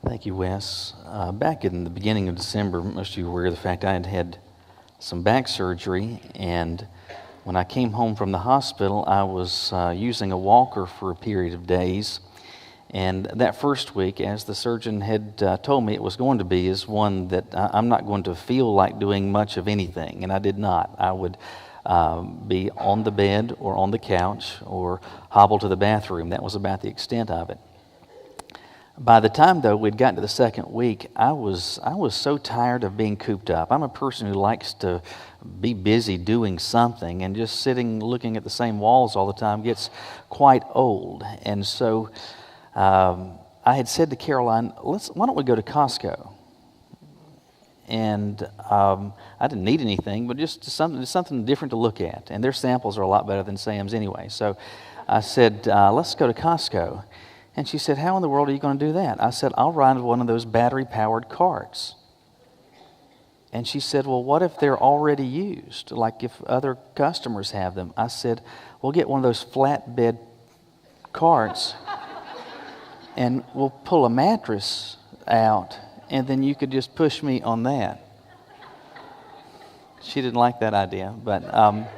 Thank you, Wes. Back in the beginning of December, most of you were aware of the fact I had had some back surgery, and when I came home from the hospital, I was using a walker for a period of days. And that first week, as the surgeon had told me it was going to be, is one that I'm not going to feel like doing much of anything, and I did not. I would be on the bed or on the couch or hobble to the bathroom. That was about the extent of it. By the time, though, we'd gotten to the second week, I was so tired of being cooped up. I'm a person who likes to be busy doing something, and just sitting looking at the same walls all the time gets quite old. And so I had said to Caroline, why don't we go to Costco? And I didn't need anything, but just something different to look at. And their samples are a lot better than Sam's anyway. So I said, let's go to Costco. And she said, how in the world are you going to do that? I said, I'll ride one of those battery-powered carts. And she said, well, what if they're already used, like if other customers have them? I said, we'll get one of those flatbed carts, and we'll pull a mattress out, and then you could just push me on that. She didn't like that idea, but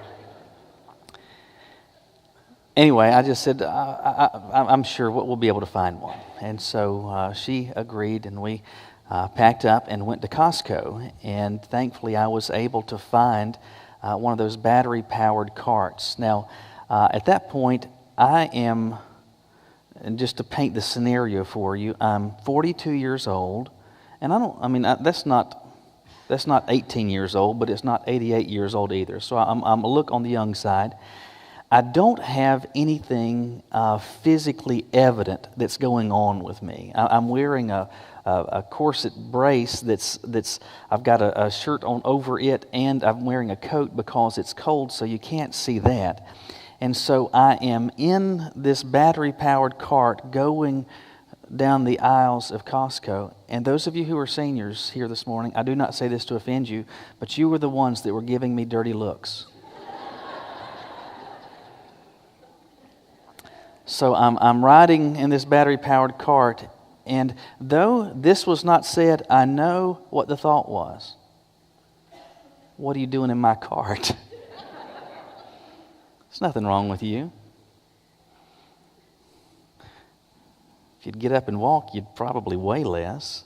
anyway, I just said, I'm sure we'll be able to find one. And so she agreed, and we packed up and went to Costco. And thankfully, I was able to find one of those battery-powered carts. Now, at that point, I am, and just to paint the scenario for you, I'm 42 years old. And that's not 18 years old, but it's not 88 years old either. So I'm a look on the young side. I don't have anything physically evident that's going on with me. I'm wearing a corset brace that's I've got a shirt on over it, and I'm wearing a coat because it's cold, so you can't see that. And so I am in this battery-powered cart going down the aisles of Costco. And those of you who are seniors here this morning, I do not say this to offend you, but you were the ones that were giving me dirty looks. So I'm riding in this battery-powered cart, and though this was not said, I know what the thought was. What are you doing in my cart? There's nothing wrong with you. If you'd get up and walk, you'd probably weigh less.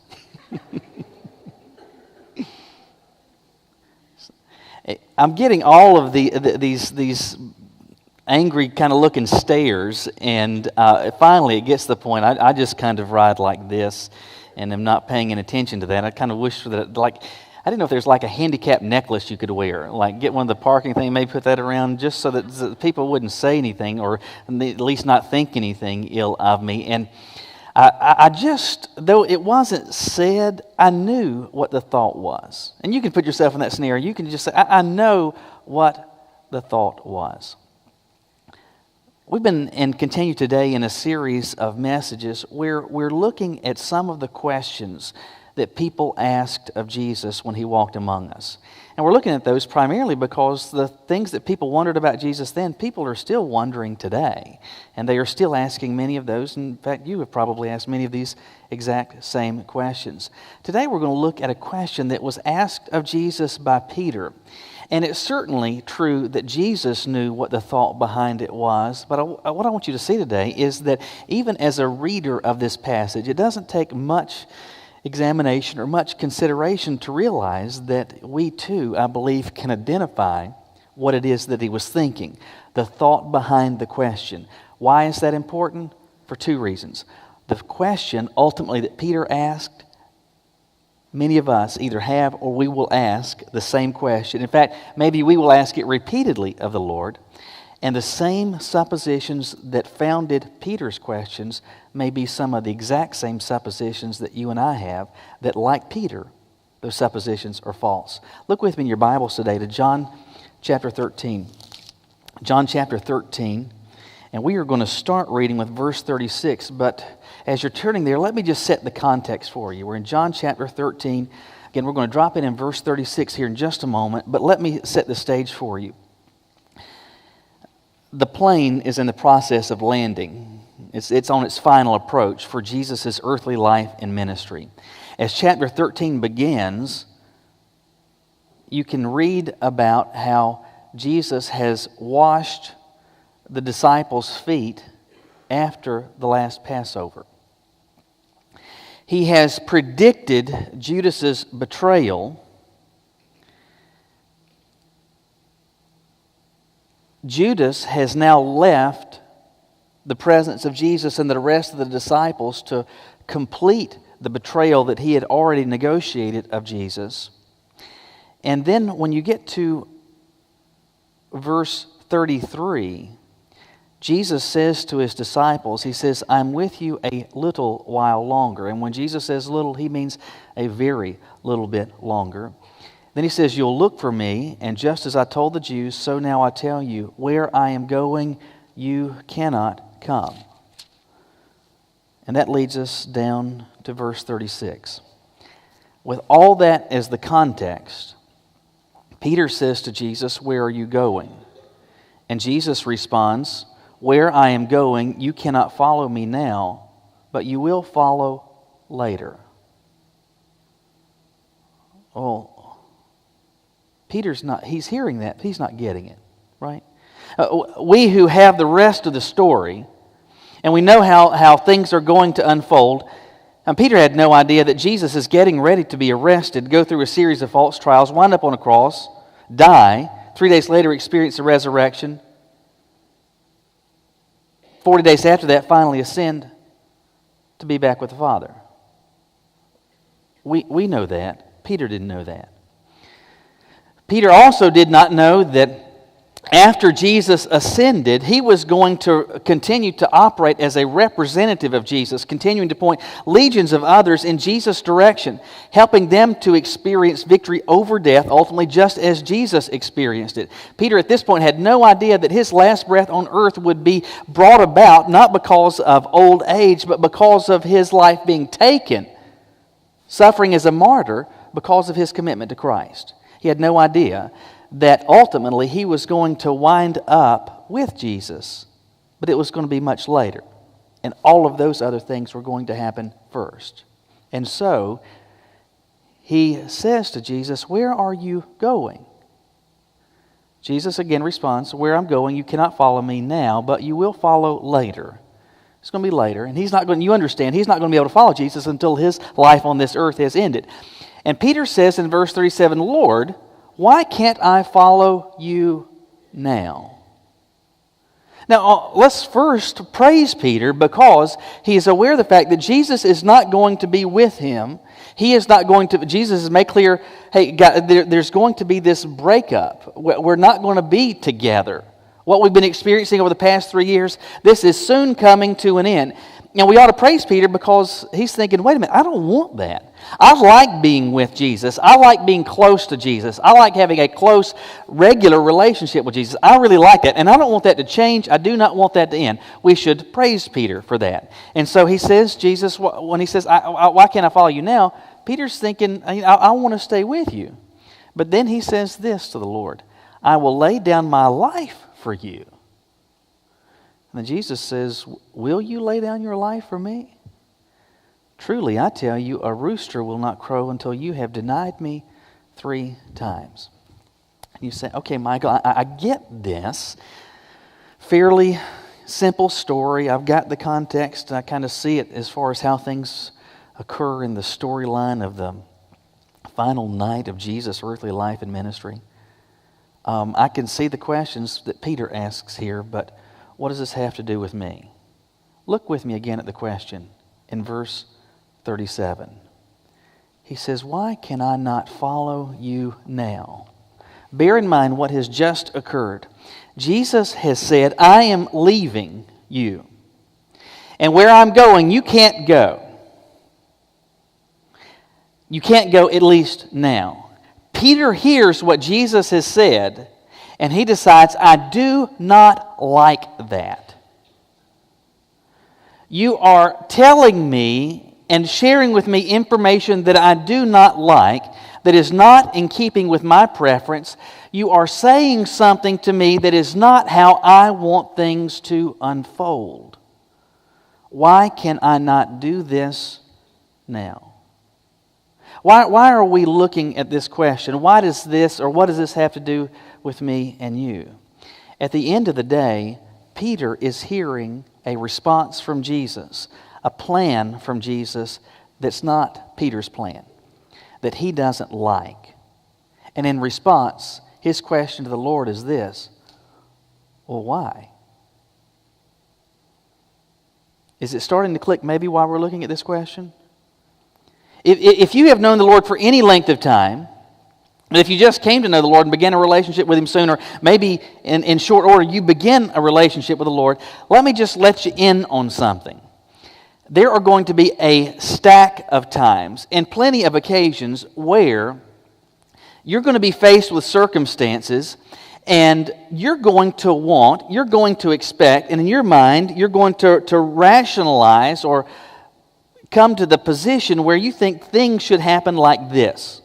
I'm getting all of these angry kind of looking stares, and finally it gets to the point I just kind of ride like this and am not paying any attention to that. I kind of wish that, like, I didn't know if there's like a handicap necklace you could wear, like get one of the parking things, maybe put that around just so that people wouldn't say anything, or at least not think anything ill of me. And I just, though it wasn't said, I knew what the thought was. And you can put yourself in that scenario. You can just say, I know what the thought was. We've been and continue today in a series of messages where we're looking at some of the questions that people asked of Jesus when he walked among us. And we're looking at those primarily because the things that people wondered about Jesus then, people are still wondering today. And they are still asking many of those. In fact, you have probably asked many of these exact same questions. Today we're going to look at a question that was asked of Jesus by Peter. And it's certainly true that Jesus knew what the thought behind it was. But what I want you to see today is that even as a reader of this passage, it doesn't take much examination or much consideration to realize that we too, I believe, can identify what it is that he was thinking, the thought behind the question. Why is that important? For two reasons. The question ultimately that Peter asked, many of us either have or we will ask the same question. In fact, maybe we will ask it repeatedly of the Lord. And the same suppositions that founded Peter's questions may be some of the exact same suppositions that you and I have that, like Peter, those suppositions are false. Look with me in your Bibles today to John chapter 13. John chapter 13. And we are going to start reading with verse 36. But as you're turning there, let me just set the context for you. We're in John chapter 13. Again, we're going to drop in verse 36 here in just a moment. But let me set the stage for you. The plane is in the process of landing. It's on its final approach for Jesus' earthly life and ministry. As chapter 13 begins, you can read about how Jesus has washed the disciples' feet after the last Passover. He has predicted Judas's betrayal. Judas has now left the presence of Jesus and the rest of the disciples to complete the betrayal that he had already negotiated of Jesus. And then when you get to verse 33, Jesus says to his disciples, he says, I'm with you a little while longer. And when Jesus says little, he means a very little bit longer. Then he says, you'll look for me, and just as I told the Jews, so now I tell you, where I am going, you cannot come. And that leads us down to verse 36. With all that as the context, Peter says to Jesus, where are you going? And Jesus responds, where I am going, you cannot follow me now, but you will follow later. Oh, Peter's not, he's hearing that, but he's not getting it, right? We who have the rest of the story, and we know how things are going to unfold, and Peter had no idea that Jesus is getting ready to be arrested, go through a series of false trials, wind up on a cross, die, 3 days later experience the resurrection, 40 days after that, finally ascend to be back with the Father. We know that. Peter didn't know that. Peter also did not know that after Jesus ascended, he was going to continue to operate as a representative of Jesus, continuing to point legions of others in Jesus' direction, helping them to experience victory over death, ultimately just as Jesus experienced it. Peter at this point had no idea that his last breath on earth would be brought about not because of old age, but because of his life being taken, suffering as a martyr because of his commitment to Christ. He had no idea that ultimately he was going to wind up with Jesus, but it was going to be much later. And all of those other things were going to happen first. And so he says to Jesus, where are you going? Jesus again responds, where I'm going, you cannot follow me now, but you will follow later. It's going to be later. And you understand, he's not going to be able to follow Jesus until his life on this earth has ended. And Peter says in verse 37, Lord, why can't I follow you now? Now, let's first praise Peter because he is aware of the fact that Jesus is not going to be with him. He is not going to, Jesus has made clear, hey, God, there's going to be this breakup. We're not going to be together. What we've been experiencing over the past 3 years, this is soon coming to an end. And we ought to praise Peter because he's thinking, wait a minute, I don't want that. I like being with Jesus. I like being close to Jesus. I like having a close, regular relationship with Jesus. I really like that. And I don't want that to change. I do not want that to end. We should praise Peter for that. And so he says, Jesus, when he says, why can't I follow you now? Peter's thinking, I want to stay with you. But then he says this to the Lord, I will lay down my life for you. And then Jesus says, will you lay down your life for me? Truly, I tell you, a rooster will not crow until you have denied me 3 times. And you say, okay, Michael, I get this. Fairly simple story. I've got the context. I kind of see it as far as how things occur in the storyline of the final night of Jesus' earthly life and ministry. I can see the questions that Peter asks here, but what does this have to do with me? Look with me again at the question in verse 37. He says, why can I not follow you now? Bear in mind what has just occurred. Jesus has said, I am leaving you. And where I'm going, you can't go. You can't go at least now. Peter hears what Jesus has said, and he decides, I do not like that. You are telling me and sharing with me information that I do not like, that is not in keeping with my preference. You are saying something to me that is not how I want things to unfold. why can I not do this now? Why are we looking at this question? Why does this, or what does this have to do with me and you? At the end of the day, Peter is hearing a response from Jesus, a plan from Jesus that's not Peter's plan, that he doesn't like. And in response, his question to the Lord is this: well, why? Is it starting to click maybe while we're looking at this question? If you have known the Lord for any length of time, if you just came to know the Lord and began a relationship with Him sooner, maybe in short order you begin a relationship with the Lord, let me just let you in on something. There are going to be a stack of times and plenty of occasions where you're going to be faced with circumstances and you're going to want, you're going to expect, and in your mind you're going to rationalize or come to the position where you think things should happen like this.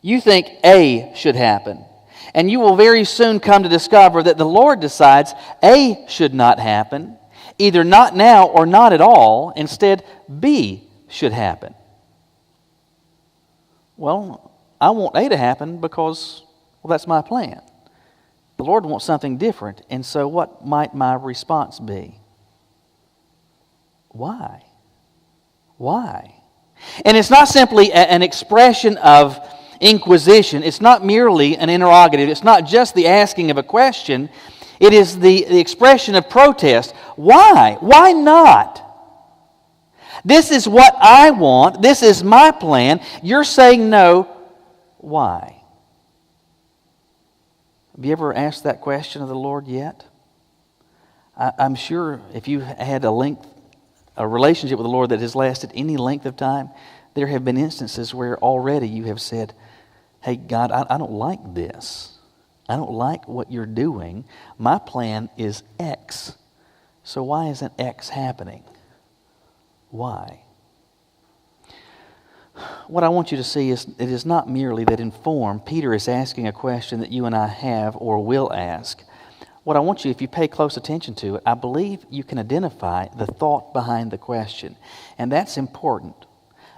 You think A should happen. And you will very soon come to discover that the Lord decides A should not happen, either not now or not at all. Instead, B should happen. Well, I want A to happen because, well, that's my plan. The Lord wants something different, and so what might my response be? Why? Why? And it's not simply an expression of inquisition. It's not merely an interrogative. It's not just the asking of a question. It is the expression of protest. Why? Why not? This is what I want. This is my plan. You're saying no. Why? Have you ever asked that question of the Lord yet? I'm sure if you had a relationship with the Lord that has lasted any length of time, there have been instances where already you have said, hey, God, I don't like this. I don't like what you're doing. My plan is X. So why isn't X happening? Why? What I want you to see is it is not merely that in form Peter is asking a question that you and I have or will ask. What I want you, if you pay close attention to it, I believe you can identify the thought behind the question. And that's important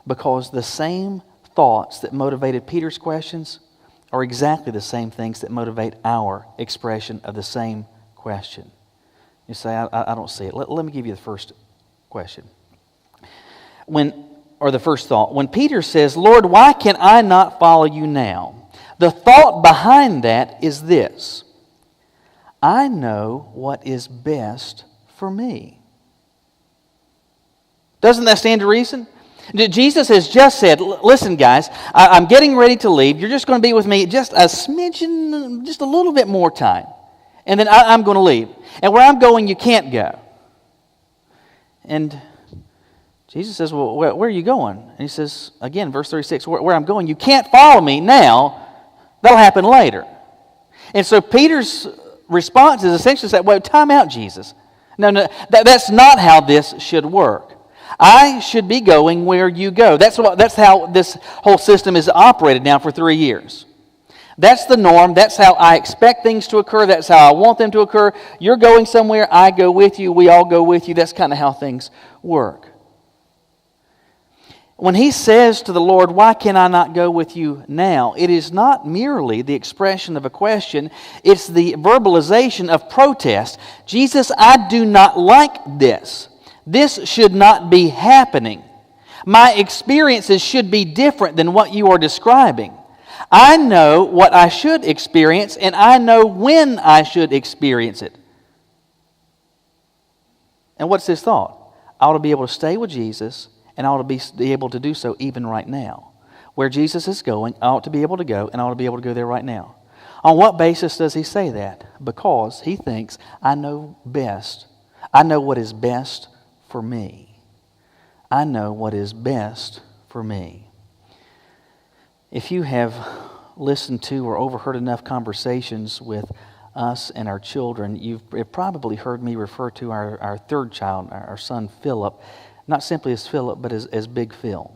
because the same thoughts that motivated Peter's questions are exactly the same things that motivate our expression of the same question. You say, I don't see it. Let me give you the first question. The first thought. When Peter says, Lord, why can I not follow you now? The thought behind that is this: I know what is best for me. Doesn't that stand to reason? Jesus has just said, listen guys, I'm getting ready to leave. You're just going to be with me just a smidgen, just a little bit more time. And then I'm going to leave. And where I'm going, you can't go. And Jesus says, well, where are you going? And he says, again, verse 36, where I'm going, you can't follow me now. That'll happen later. And so Peter's response is essentially say, well, time out, Jesus. No, that's not how this should work. I should be going where you go. That's how this whole system is operated now for 3 years. That's the norm. That's how I expect things to occur. That's how I want them to occur. You're going somewhere, I go with you, we all go with you. That's kind of how things work. When he says to the Lord, why can I not go with you now? It is not merely the expression of a question. It's the verbalization of protest. Jesus, I do not like this. This should not be happening. My experiences should be different than what you are describing. I know what I should experience, and I know when I should experience it. And what's his thought? I ought to be able to stay with Jesus, and I ought to be able to do so even right now. Where Jesus is going, I ought to be able to go, and I ought to be able to go there right now. On what basis does he say that? Because he thinks, I know best. I know what is best for me. I know what is best for me. If you have listened to or overheard enough conversations with us and our children, you've probably heard me refer to our third child, our son Philip, not simply as Philip, but as Big Phil.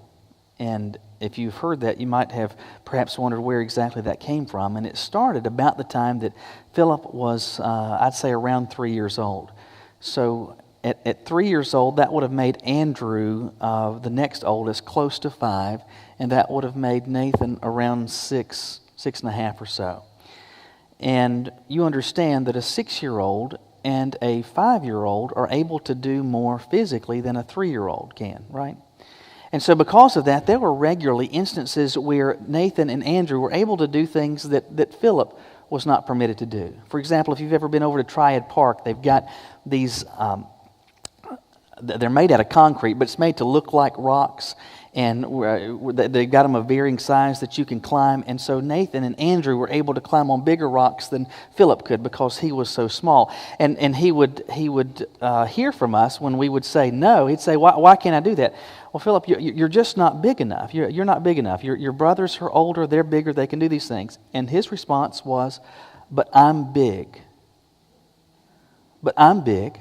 And if you've heard that, you might have perhaps wondered where exactly that came from. And it started about the time that Philip was, I'd say, around 3 years old. So At 3 years old, that would have made Andrew, the next oldest, close to 5, and that would have made Nathan around 6.5 or so. And you understand that a 6-year-old and a 5-year-old are able to do more physically than a 3-year-old can, right? And so because of that, there were regularly instances where Nathan and Andrew were able to do things that Philip was not permitted to do. For example, if you've ever been over to Triad Park, they've got these, they're made out of concrete, but it's made to look like rocks. And they've got them of varying size that you can climb. And so Nathan and Andrew were able to climb on bigger rocks than Philip could because he was so small. And he would hear from us when we would say no. He'd say, why can't I do that? Well, Philip, you're just not big enough. You're not big enough. Your brothers are older. They're bigger. They can do these things. And his response was, but I'm big. But I'm big.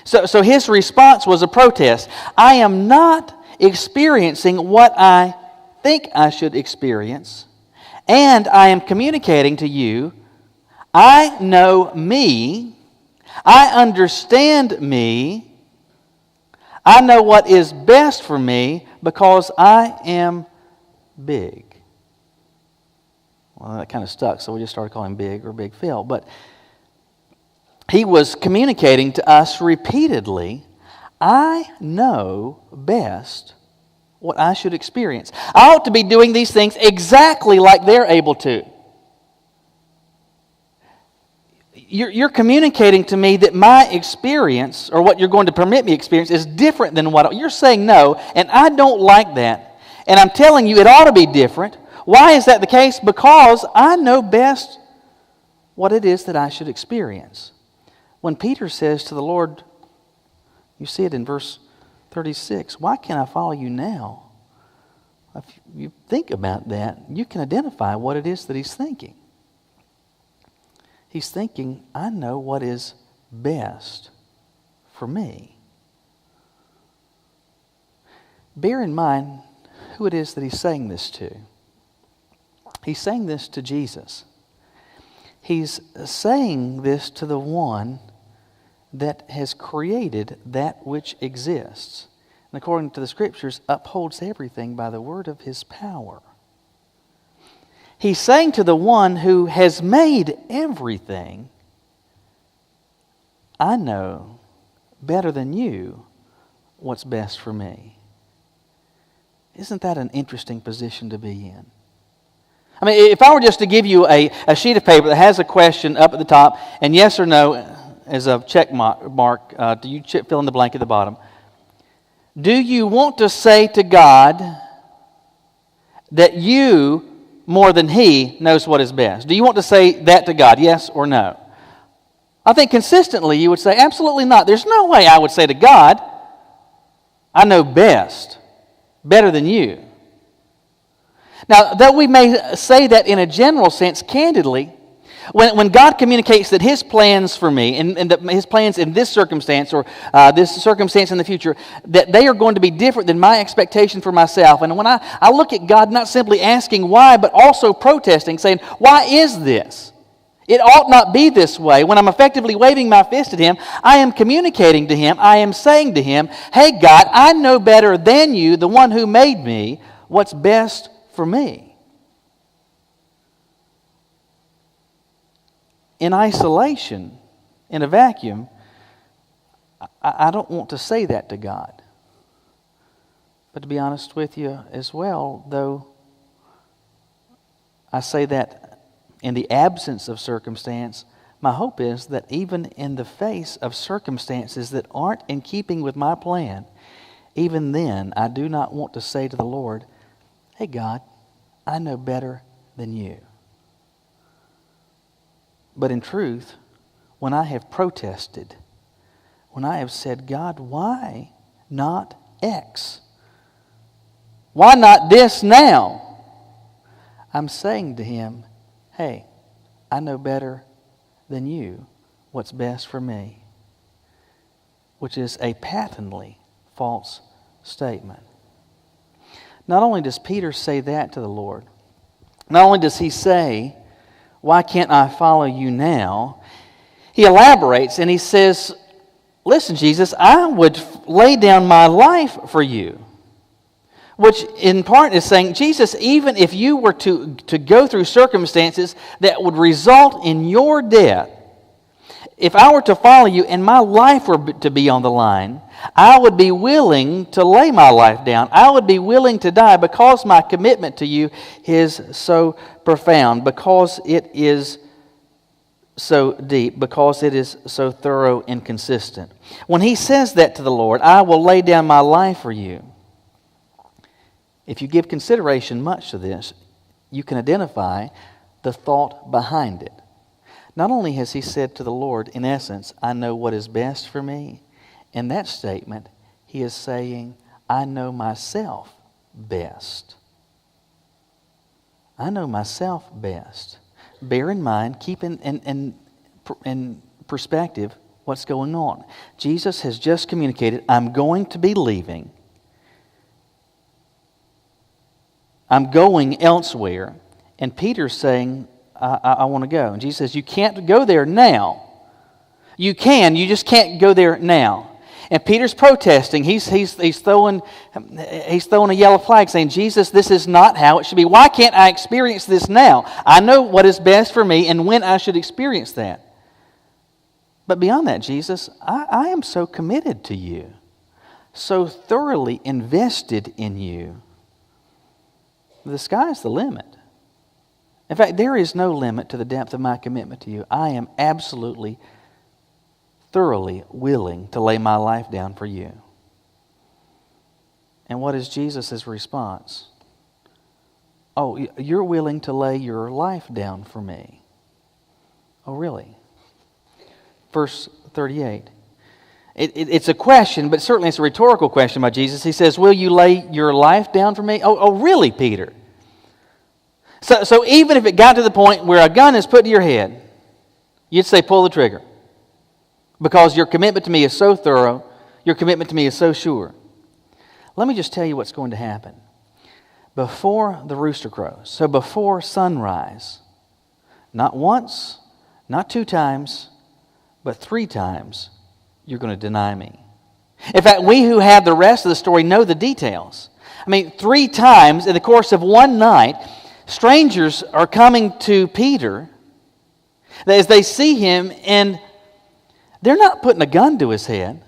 So his response was a protest. I am not experiencing what I think I should experience, and I am communicating to you, I know me, I understand me, I know what is best for me because I am big. Well, that kind of stuck, so we just started calling him Big or Big Phil. But he was communicating to us repeatedly, I know best what I should experience. I ought to be doing these things exactly like they're able to. You're communicating to me that my experience, or what you're going to permit me to experience, is different than what you're saying no, and I don't like that. And I'm telling you it ought to be different. Why is that the case? Because I know best what it is that I should experience. When Peter says to the Lord, you see it in verse 36, why can't I follow you now? If you think about that, you can identify what it is that he's thinking. He's thinking, I know what is best for me. Bear in mind who it is that he's saying this to. He's saying this to Jesus. He's saying this to the one that has created that which exists, and according to the Scriptures, upholds everything by the word of his power. He's saying to the one who has made everything, I know better than you what's best for me. Isn't that an interesting position to be in? I mean, if I were just to give you a sheet of paper that has a question up at the top, and yes or no as a check mark, do you fill in the blank at the bottom? Do you want to say to God that you, more than He, knows what is best? Do you want to say that to God, yes or no? I think consistently you would say, absolutely not. There's no way I would say to God, I know best, better than you. Now, though we may say that in a general sense, candidly, when God communicates that His plans for me, and that His plans in this circumstance or this circumstance in the future, that they are going to be different than my expectation for myself. And when I look at God not simply asking why, but also protesting, saying, why is this? It ought not be this way. When I'm effectively waving my fist at Him, I am communicating to Him, I am saying to Him, hey God, I know better than you, the one who made me, what's best for me. In isolation, in a vacuum, I don't want to say that to God. But to be honest with you as well, though I say that in the absence of circumstance, my hope is that even in the face of circumstances that aren't in keeping with my plan, even then I do not want to say to the Lord, hey God, I know better than you. But in truth, when I have protested, when I have said, God, why not X? Why not this now? I'm saying to Him, hey, I know better than you what's best for me, which is a patently false statement. Not only does Peter say that to the Lord, not only does he say, why can't I follow you now? He elaborates and he says, listen, Jesus, I would lay down my life for you. Which in part is saying, Jesus, even if you were to go through circumstances that would result in your death, if I were to follow you and my life were to be on the line, I would be willing to lay my life down. I would be willing to die because my commitment to you is so profound, because it is so deep, because it is so thorough and consistent. When he says that to the Lord, I will lay down my life for you. If you give consideration much to this, you can identify the thought behind it. Not only has he said to the Lord, in essence, I know what is best for me, in that statement, he is saying, I know myself best. I know myself best. Bear in mind, keep in perspective what's going on. Jesus has just communicated, I'm going to be leaving. I'm going elsewhere. And Peter's saying, I want to go. And Jesus says, you can't go there now. You can, you just can't go there now. And Peter's protesting. He's throwing a yellow flag saying, Jesus, this is not how it should be. Why can't I experience this now? I know what is best for me and when I should experience that. But beyond that, Jesus, I am so committed to you, so thoroughly invested in you. The sky's the limit. In fact, there is no limit to the depth of my commitment to you. I am absolutely, thoroughly willing to lay my life down for you. And what is Jesus' response? Oh, you're willing to lay your life down for me. Oh, really? Verse 38. It's a question, but certainly it's a rhetorical question by Jesus. He says, will you lay your life down for me? Oh, really, Peter? So even if it got to the point where a gun is put to your head, you'd say, pull the trigger. Because your commitment to me is so thorough, your commitment to me is so sure. Let me just tell you what's going to happen. Before the rooster crows, so before sunrise, not once, not 2 times, but 3 times, you're going to deny me. In fact, we who have the rest of the story know the details. I mean, 3 times in the course of one night, strangers are coming to Peter as they see him, and they're not putting a gun to his head.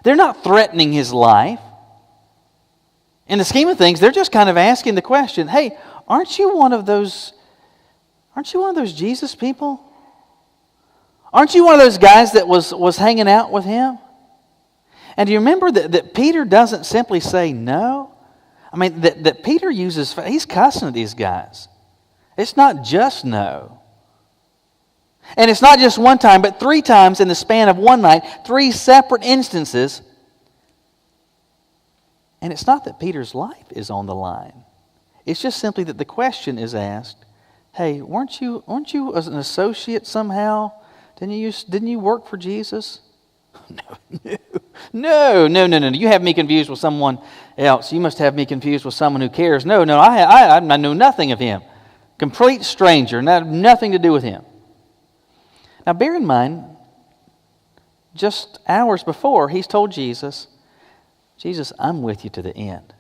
They're not threatening his life. In the scheme of things, they're just kind of asking the question, hey, aren't you one of those Jesus people? Aren't you one of those guys that was hanging out with him? And do you remember that Peter doesn't simply say no? I mean, that Peter uses, he's cussing at these guys. It's not just no. And it's not just one time, but 3 times in the span of one night, 3 separate instances. And it's not that Peter's life is on the line. It's just simply that the question is asked, hey, weren't you as an associate somehow? Didn't you work for Jesus? No. You have me confused with someone else. You must have me confused with someone who cares. No, I know nothing of him. Complete stranger, nothing to do with him. Now bear in mind, just hours before, he's told Jesus, I'm with you to the end.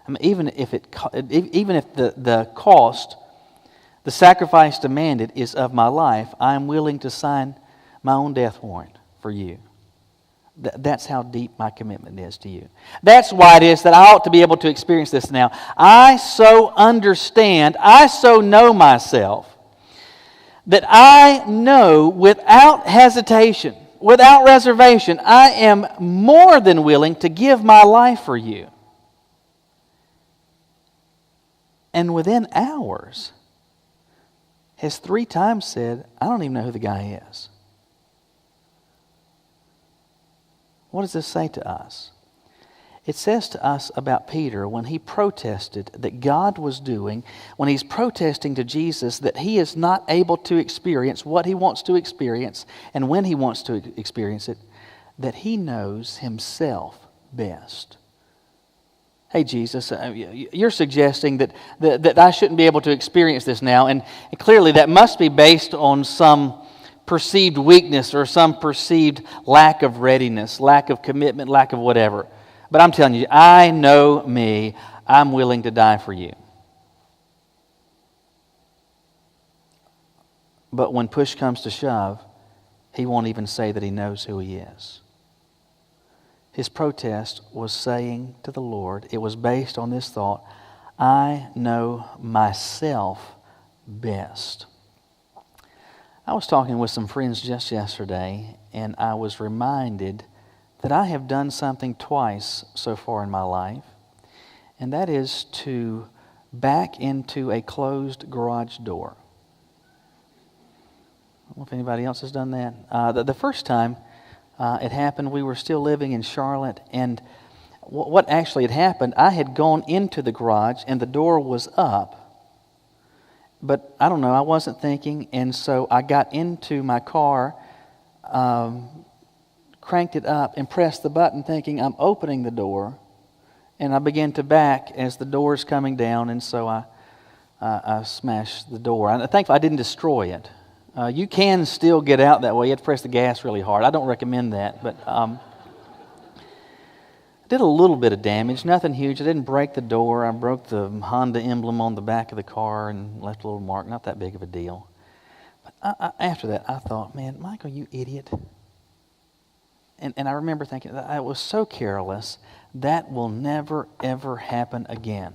I mean, even if the cost, the sacrifice demanded is of my life, I'm willing to sign my own death warrant for you. That's how deep my commitment is to you. That's why it is that I ought to be able to experience this now. I so understand, I so know myself, that I know without hesitation, without reservation, I am more than willing to give my life for you. And within hours, has 3 times said, I don't even know who the guy is. What does this say to us? It says to us about Peter when he protested that God was doing, when he's protesting to Jesus that he is not able to experience what he wants to experience and when he wants to experience it, that he knows himself best. Hey, Jesus, you're suggesting that I shouldn't be able to experience this now, and clearly that must be based on some perceived weakness or some perceived lack of readiness, lack of commitment, lack of whatever. But I'm telling you, I know me. I'm willing to die for you. But when push comes to shove, he won't even say that he knows who he is. His protest was saying to the Lord, it was based on this thought, I know myself best. I was talking with some friends just yesterday, and I was reminded that I have done something twice so far in my life, and that is to back into a closed garage door. I don't know if anybody else has done that. The first time it happened, we were still living in Charlotte, and what actually had happened, I had gone into the garage and the door was up, but I don't know, I wasn't thinking, and so I got into my car, cranked it up and pressed the button thinking I'm opening the door, and I began to back as the door's coming down, and so I smashed the door. I'm thankful I didn't destroy it. You can still get out that way. You have to press the gas really hard. I don't recommend that, but I did a little bit of damage, nothing huge. I didn't break the door. I broke the Honda emblem on the back of the car and left a little mark. Not that big of a deal. But after that, I thought, man, Michael, you idiot. And I remember thinking, I was so careless. That will never, ever happen again.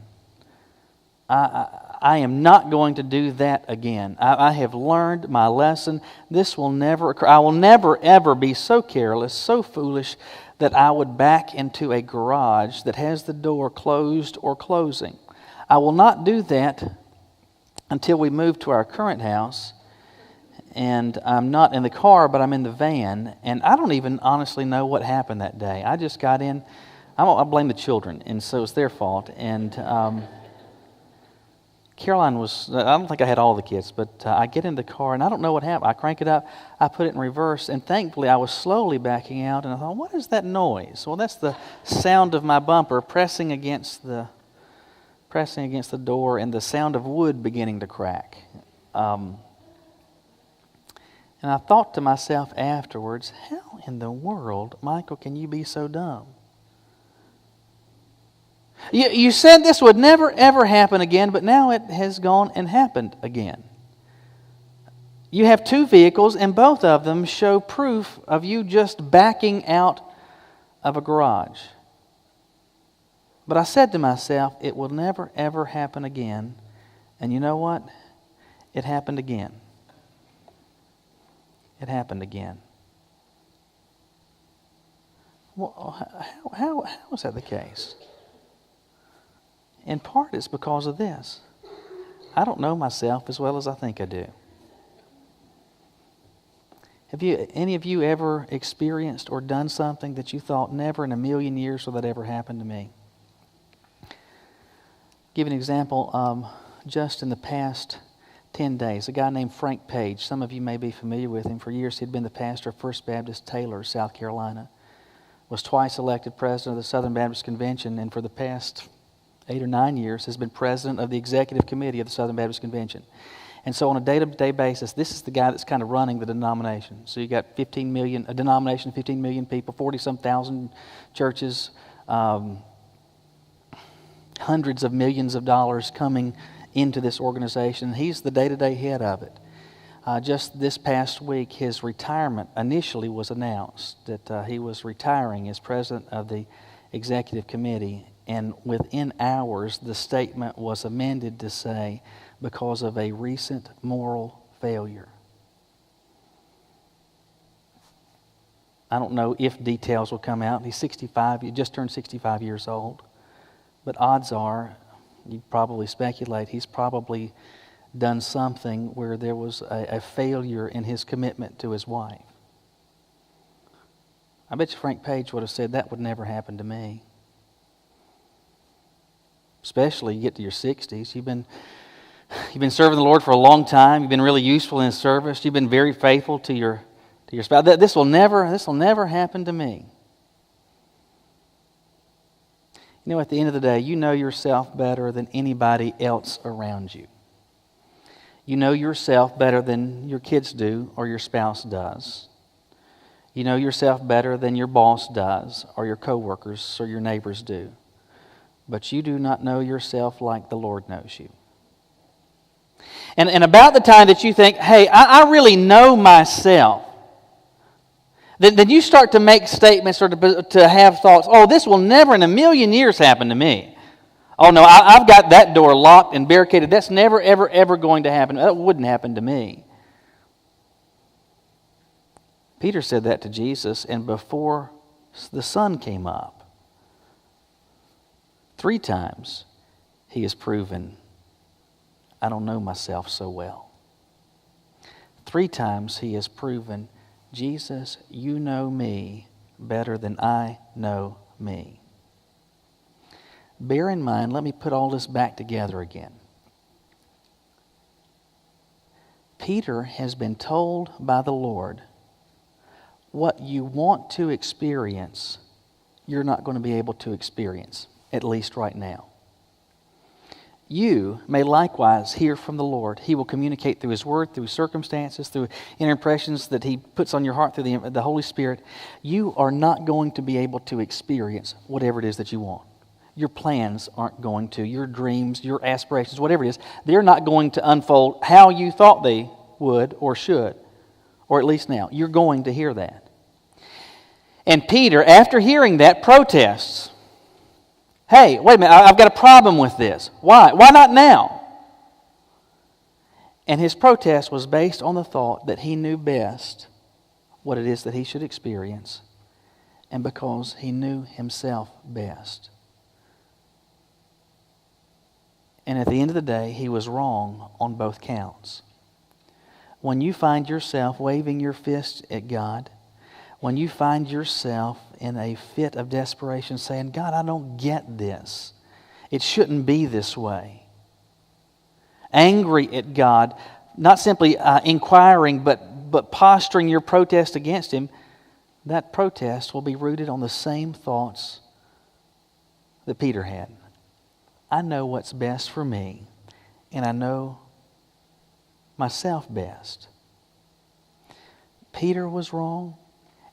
I am not going to do that again. I have learned my lesson. This will never occur. I will never, ever be so careless, so foolish, that I would back into a garage that has the door closed or closing. I will not do that until we move to our current house. And I'm not in the car, but I'm in the van. And I don't even honestly know what happened that day. I just got in. I blame the children, and so it's their fault. And Caroline was, I don't think I had all the kids, but I get in the car, and I don't know what happened. I crank it up, I put it in reverse, and thankfully I was slowly backing out, and I thought, what is that noise? Well, that's the sound of my bumper pressing against the door, and the sound of wood beginning to crack. And I thought to myself afterwards, how in the world, Michael, can you be so dumb? You said this would never, ever happen again, but now it has gone and happened again. You have two vehicles, and both of them show proof of you just backing out of a garage. But I said to myself, it will never, ever happen again. And you know what? It happened again. It happened again. Well, how is that the case? In part, it's because of this. I don't know myself as well as I think I do. Have any of you ever experienced or done something that you thought never in a million years will that ever happen to me? Give an example. Just in the past 10 days, a guy named Frank Page. Some of you may be familiar with him. For years, he'd been the pastor of First Baptist Taylor, South Carolina. Was twice elected president of the Southern Baptist Convention, and for the past 8 or 9 years has been president of the executive committee of the Southern Baptist Convention. And so on a day-to-day basis, this is the guy that's kind of running the denomination. So you got 15 million, a denomination of 15 million people, 40-some thousand churches, hundreds of millions of dollars coming into this organization. He's the day-to-day head of it. Just this past week, his retirement initially was announced, that he was retiring as president of the executive committee. And within hours, the statement was amended to say, because of a recent moral failure. I don't know if details will come out. He's 65, he just turned 65 years old. But odds are, you probably speculate, he's probably done something where there was a failure in his commitment to his wife. I bet you Frank Page would have said, that would never happen to me. Especially you get to your 60s. You've been serving the Lord for a long time. You've been really useful in His service. You've been very faithful to your spouse. This will never happen to me. You know, at the end of the day, you know yourself better than anybody else around you. You know yourself better than your kids do or your spouse does. You know yourself better than your boss does or your coworkers or your neighbors do. But you do not know yourself like the Lord knows you. And about the time that you think, hey, I really know myself, then you start to make statements or to have thoughts, oh, this will never in a million years happen to me. Oh, no, I've got that door locked and barricaded. That's never, ever, ever going to happen. That wouldn't happen to me. Peter said that to Jesus, and before the sun came up, 3 times he has proven, I don't know myself so well. 3 times he has proven, Jesus, you know me better than I know me. Bear in mind, let me put all this back together again. Peter has been told by the Lord, what you want to experience, you're not going to be able to experience, at least right now. You may likewise hear from the Lord. He will communicate through His Word, through circumstances, through inner impressions that He puts on your heart through the Holy Spirit. You are not going to be able to experience whatever it is that you want. Your plans aren't going to. Your dreams, your aspirations, whatever it is, they're not going to unfold how you thought they would or should, or at least now. You're going to hear that. And Peter, after hearing that, protests. Hey, wait a minute, I've got a problem with this. Why? Why not now? And his protest was based on the thought that he knew best what it is that he should experience, and because he knew himself best. And at the end of the day, he was wrong on both counts. When you find yourself waving your fist at God, when you find yourself in a fit of desperation saying, God, I don't get this. It shouldn't be this way. Angry at God, not simply inquiring, but posturing your protest against Him, that protest will be rooted on the same thoughts that Peter had. I know what's best for me, and I know myself best. Peter was wrong.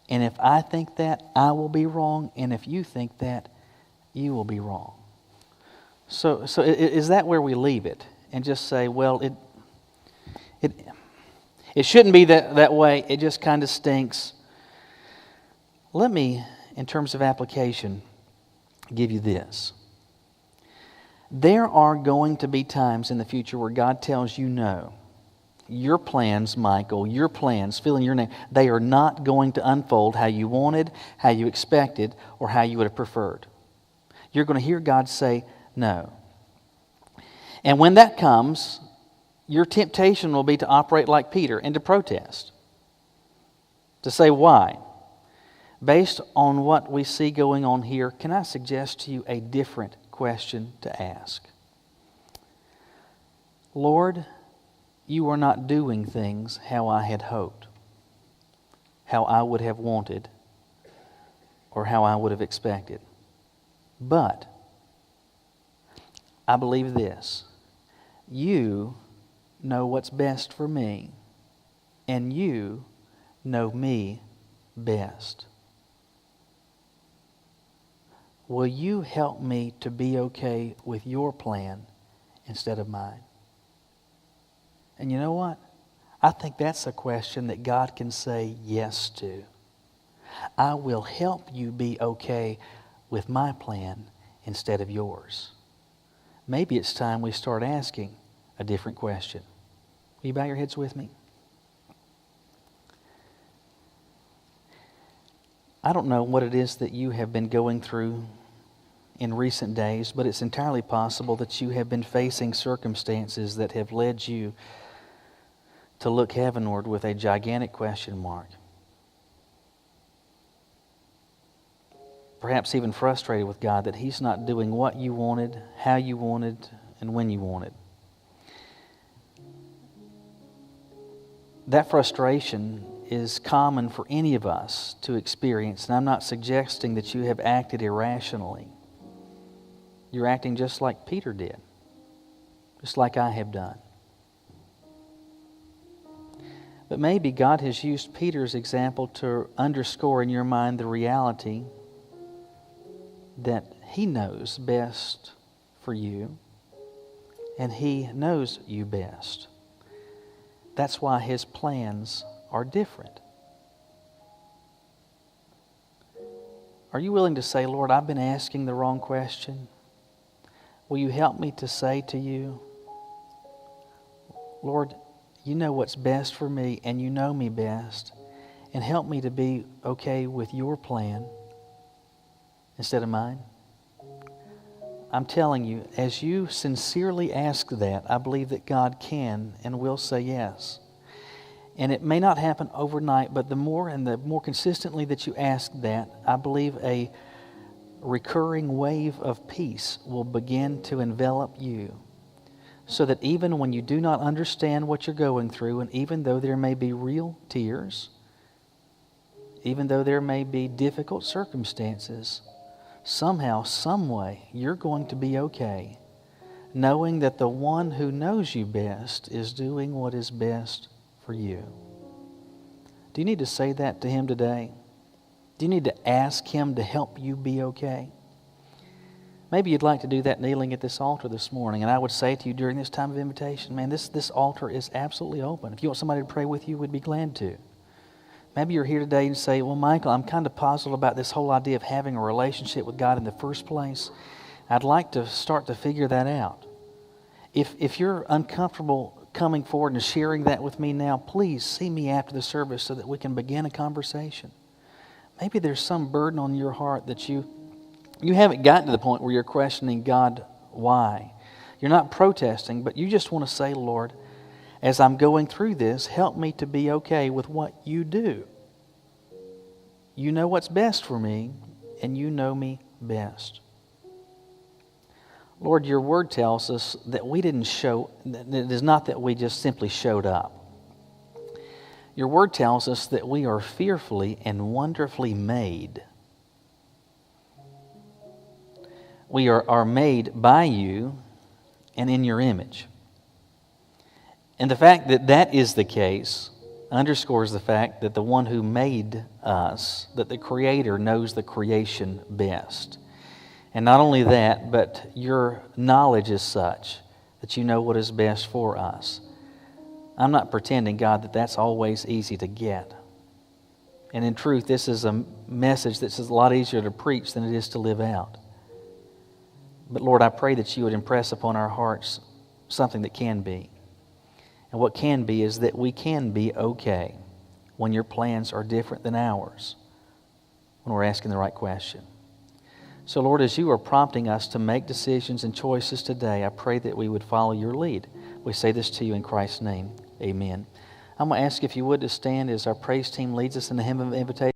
And if I think that, I will be wrong. And if you think that, you will be wrong. So is that where we leave it? And just say, well, it shouldn't be that way. It just kind of stinks. Let me, in terms of application, give you this. There are going to be times in the future where God tells you no. Your plans, Michael, your plans, fill in your name, they are not going to unfold how you wanted, how you expected, or how you would have preferred. You're going to hear God say no. And when that comes, your temptation will be to operate like Peter and to protest. To say why? Based on what we see going on here, can I suggest to you a different question to ask? Lord, you are not doing things how I had hoped, how I would have wanted, or how I would have expected. But I believe this. You know what's best for me, and you know me best. Will you help me to be okay with your plan instead of mine? And you know what? I think that's a question that God can say yes to. I will help you be okay with my plan instead of yours. Maybe it's time we start asking a different question. Will you bow your heads with me? I don't know what it is that you have been going through in recent days, but it's entirely possible that you have been facing circumstances that have led you to look heavenward with a gigantic question mark. Perhaps even frustrated with God that He's not doing what you wanted, how you wanted, and when you wanted. That frustration is common for any of us to experience, and I'm not suggesting that you have acted irrationally. You're acting just like Peter did, just like I have done. But maybe God has used Peter's example to underscore in your mind the reality that He knows best for you, and He knows you best. That's why His plans are different. Are you willing to say, Lord, I've been asking the wrong question? Will you help me to say to you, Lord, you know what's best for me and you know me best, and help me to be okay with your plan instead of mine? I'm telling you, as you sincerely ask that, I believe that God can and will say yes. And it may not happen overnight, but the more consistently that you ask that, I believe a recurring wave of peace will begin to envelop you, so that even when you do not understand what you're going through, and even though there may be real tears, even though there may be difficult circumstances, somehow, some way, you're going to be okay, knowing that the one who knows you best is doing what is best for you. Do you need to say that to Him today? Do you need to ask Him to help you be okay? Maybe you'd like to do that kneeling at this altar this morning, and I would say to you during this time of invitation, man, this altar is absolutely open. If you want somebody to pray with you, we'd be glad to. Maybe you're here today and say, well, Michael, I'm kind of puzzled about this whole idea of having a relationship with God in the first place. I'd like to start to figure that out. If you're uncomfortable coming forward and sharing that with me now, please see me after the service so that we can begin a conversation. Maybe there's some burden on your heart that you haven't gotten to the point where you're questioning God, why? You're not protesting, but you just want to say, Lord, as I'm going through this, help me to be okay with what you do. You know what's best for me, and you know me best. Lord, your word tells us that we didn't show, it is not that we just simply showed up. Your word tells us that we are fearfully and wonderfully made. We are made by you and in your image. And the fact that that is the case underscores the fact that the one who made us, that the Creator knows the creation best. And not only that, but your knowledge is such that you know what is best for us. I'm not pretending, God, that that's always easy to get. And in truth, this is a message that's a lot easier to preach than it is to live out. But Lord, I pray that you would impress upon our hearts something that can be. And what can be is that we can be okay when your plans are different than ours, when we're asking the right question. So Lord, as you are prompting us to make decisions and choices today, I pray that we would follow your lead. We say this to you in Christ's name. Amen. I'm going to ask if you would to stand as our praise team leads us in the hymn of invitation.